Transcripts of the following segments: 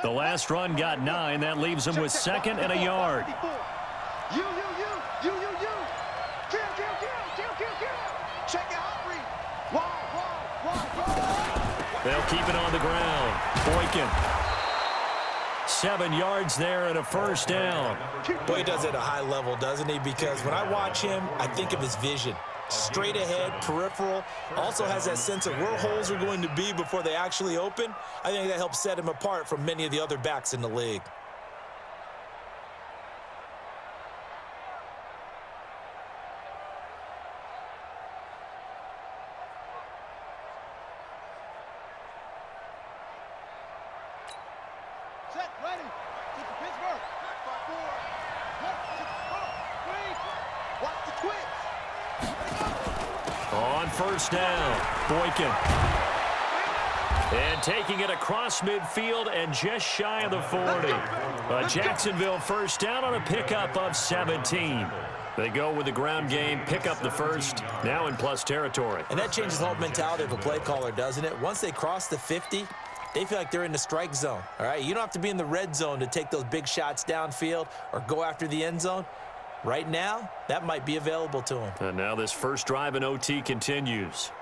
The last run got 9. That leaves him with 2nd and a yard. They'll keep it on the ground. Boykin. 7 yards there and a first down. Boy, he does it at a high level, doesn't he? Because when I watch him, I think of his vision. Straight ahead, peripheral, also has that sense of where holes are going to be before they actually open. I think that helps set him apart from many of the other backs in the league. On first down, Boykin. And taking it across midfield and just shy of the 40. A Jacksonville first down on a pickup of 17. They go with the ground game, pick up the first, now in plus territory. And that changes the whole mentality of a play caller, doesn't it? Once they cross the 50, they feel like they're in the strike zone, all right? You don't have to be in the red zone to take those big shots downfield or go after the end zone. Right now, that might be available to him. And now this first drive in OT continues.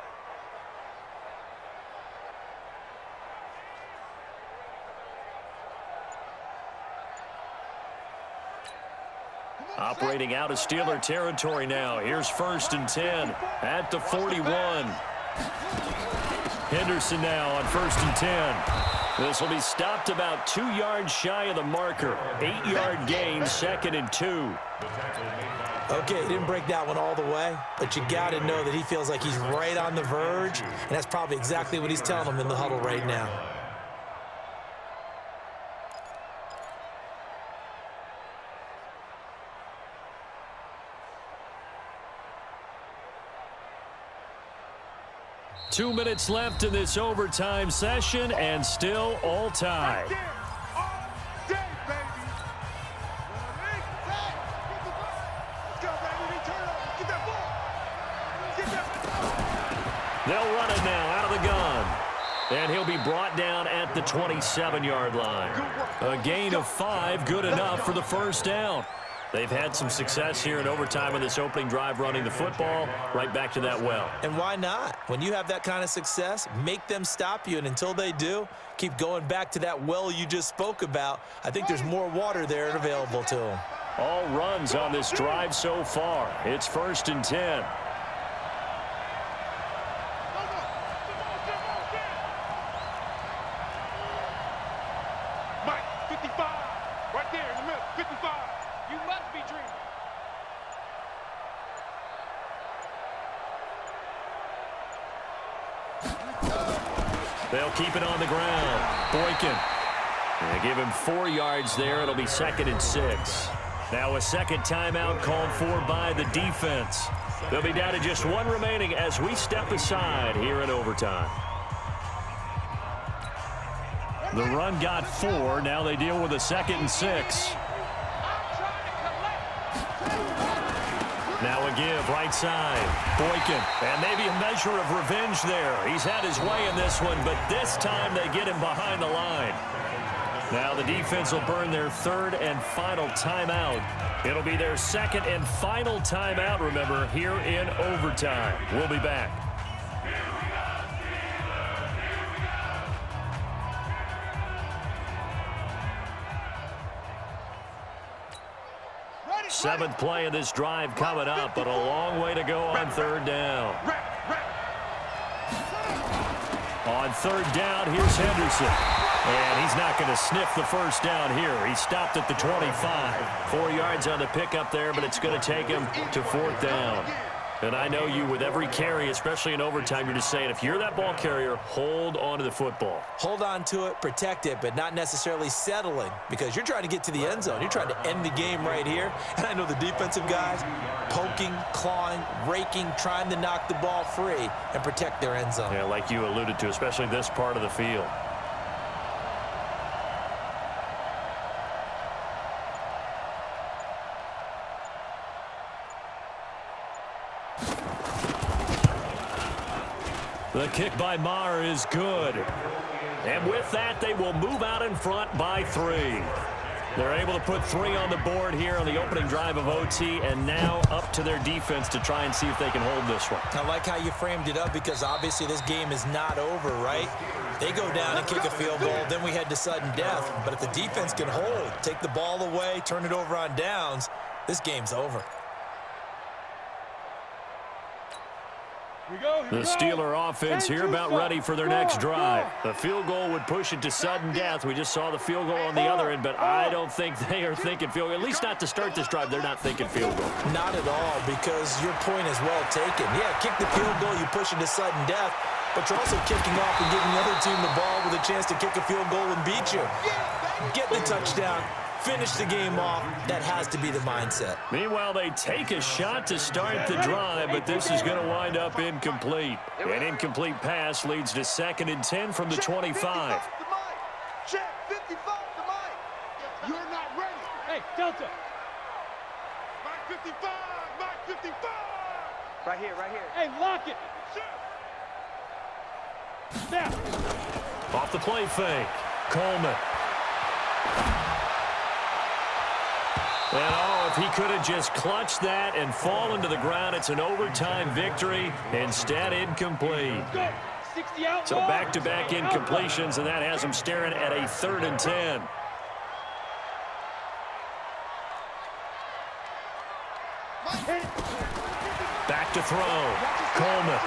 Operating out of Steeler territory now. Here's 1st and 10 at the 41. Henderson now on 1st and 10. This will be stopped about 2 yards shy of the marker. 8-yard gain, 2nd and 2. Okay, he didn't break that one all the way, but you got to know that he feels like he's right on the verge, and that's probably exactly what he's telling them in the huddle right now. Two minutes left in this overtime session, and still all tied. They'll run it now out of the gun. And he'll be brought down at the 27-yard line. A gain of 5, good enough for the first down. They've had some success here in overtime in this opening drive running the football right back to that well. And why not? When you have that kind of success, make them stop you, and until they do, keep going back to that well you just spoke about. I think there's more water there available to them. All runs on this drive so far. It's 1st and 10. They'll keep it on the ground. Boykin. They give him 4 yards there. It'll be 2nd and 6. Now a second timeout called for by the defense. They'll be down to just 1 remaining as we step aside here in overtime. The run got 4. Now they deal with a 2nd and 6. Now a give, right side. Boykin. And maybe a measure of revenge there. He's had his way in this one, but this time they get him behind the line. Now the defense will burn their 3rd and final timeout. It'll be their 2nd and final timeout, remember, here in overtime. We'll be back. Seventh play of this drive coming up, but a long way to go on 3rd down. On 3rd down, here's Henderson. And he's not going to sniff the first down here. He stopped at the 25. 4 yards on the pickup there, but it's going to take him to 4th down. And I know you, with every carry, especially in overtime, you're just saying, if you're that ball carrier, hold on to the football. Hold on to it, protect it, but not necessarily settling, because you're trying to get to the end zone. You're trying to end the game right here. And I know the defensive guys poking, clawing, raking, trying to knock the ball free and protect their end zone. Yeah, like you alluded to, especially this part of the field. The kick by Maher is good. And with that, they will move out in front by 3. They're able to put 3 on the board here on the opening drive of OT, and now up to their defense to try and see if they can hold this one. I like how you framed it up because obviously this game is not over, right? They go down and kick a field goal, then we head to sudden death. But if the defense can hold, take the ball away, turn it over on downs, this game's over. The Steeler offense here about ready for their next drive. The field goal would push it to sudden death. We just saw the field goal on the other end, but I don't think they are thinking field goal. At least not to start this drive. They're not thinking field goal. Not at all, because your point is well taken. Yeah, kick the field goal, you push it to sudden death, but you're also kicking off and giving the other team the ball with a chance to kick a field goal and beat you. Get the touchdown. Finish the game off. That has to be the mindset. Meanwhile, they take a shot to start the drive, but this is going to wind up incomplete. An incomplete pass leads to 2nd and 10 from the 25. Check 55 to Mike. You're not ready. Hey, Delta. Mike 55. Mike 55. Right here, right here. Hey, lock it. Snap. Off the play fake. Coleman. And, oh, if he could have just clutched that and fallen to the ground, it's an overtime victory. Instead, incomplete. So back-to-back incompletions, and that has him staring at a 3rd and 10. Back to throw. Coleman.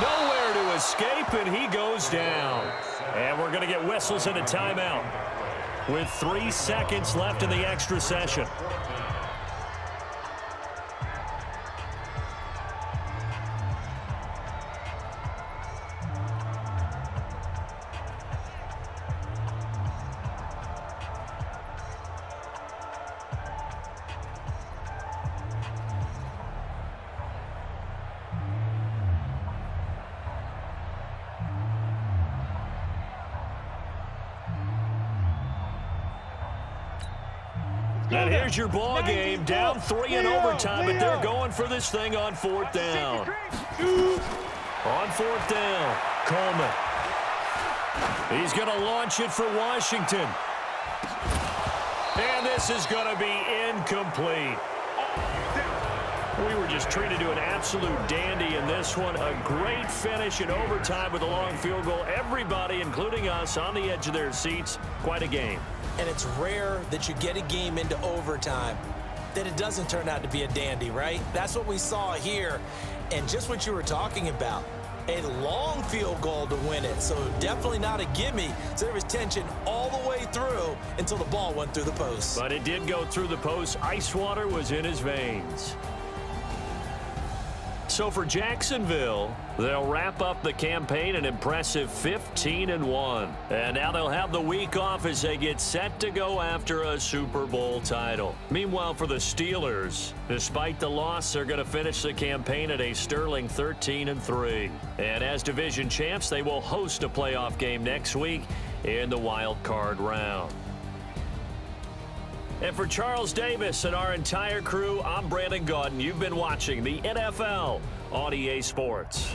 Nowhere to escape, and he goes down. And we're going to get whistles and a timeout with 3 seconds left in the extra session. And here's your ball game, down 3 in overtime, but they're going for this thing on 4th down. On 4th down, Coleman. He's going to launch it for Washington. And this is going to be incomplete. We were just treated to an absolute dandy in this one. A great finish in overtime with a long field goal. Everybody, including us, on the edge of their seats. Quite a game. And it's rare that you get a game into overtime that it doesn't turn out to be a dandy, right? That's what we saw here. And just what you were talking about, a long field goal to win it. So definitely not a gimme. So there was tension all the way through until the ball went through the post. But it did go through the post. Ice water was in his veins. So for Jacksonville, they'll wrap up the campaign an impressive 15-1. And now they'll have the week off as they get set to go after a Super Bowl title. Meanwhile, for the Steelers, despite the loss, they're going to finish the campaign at a sterling 13-3. And as division champs, they will host a playoff game next week in the wild card round. And for Charles Davis and our entire crew, I'm Brandon Gaudin. You've been watching the NFL on EA Sports.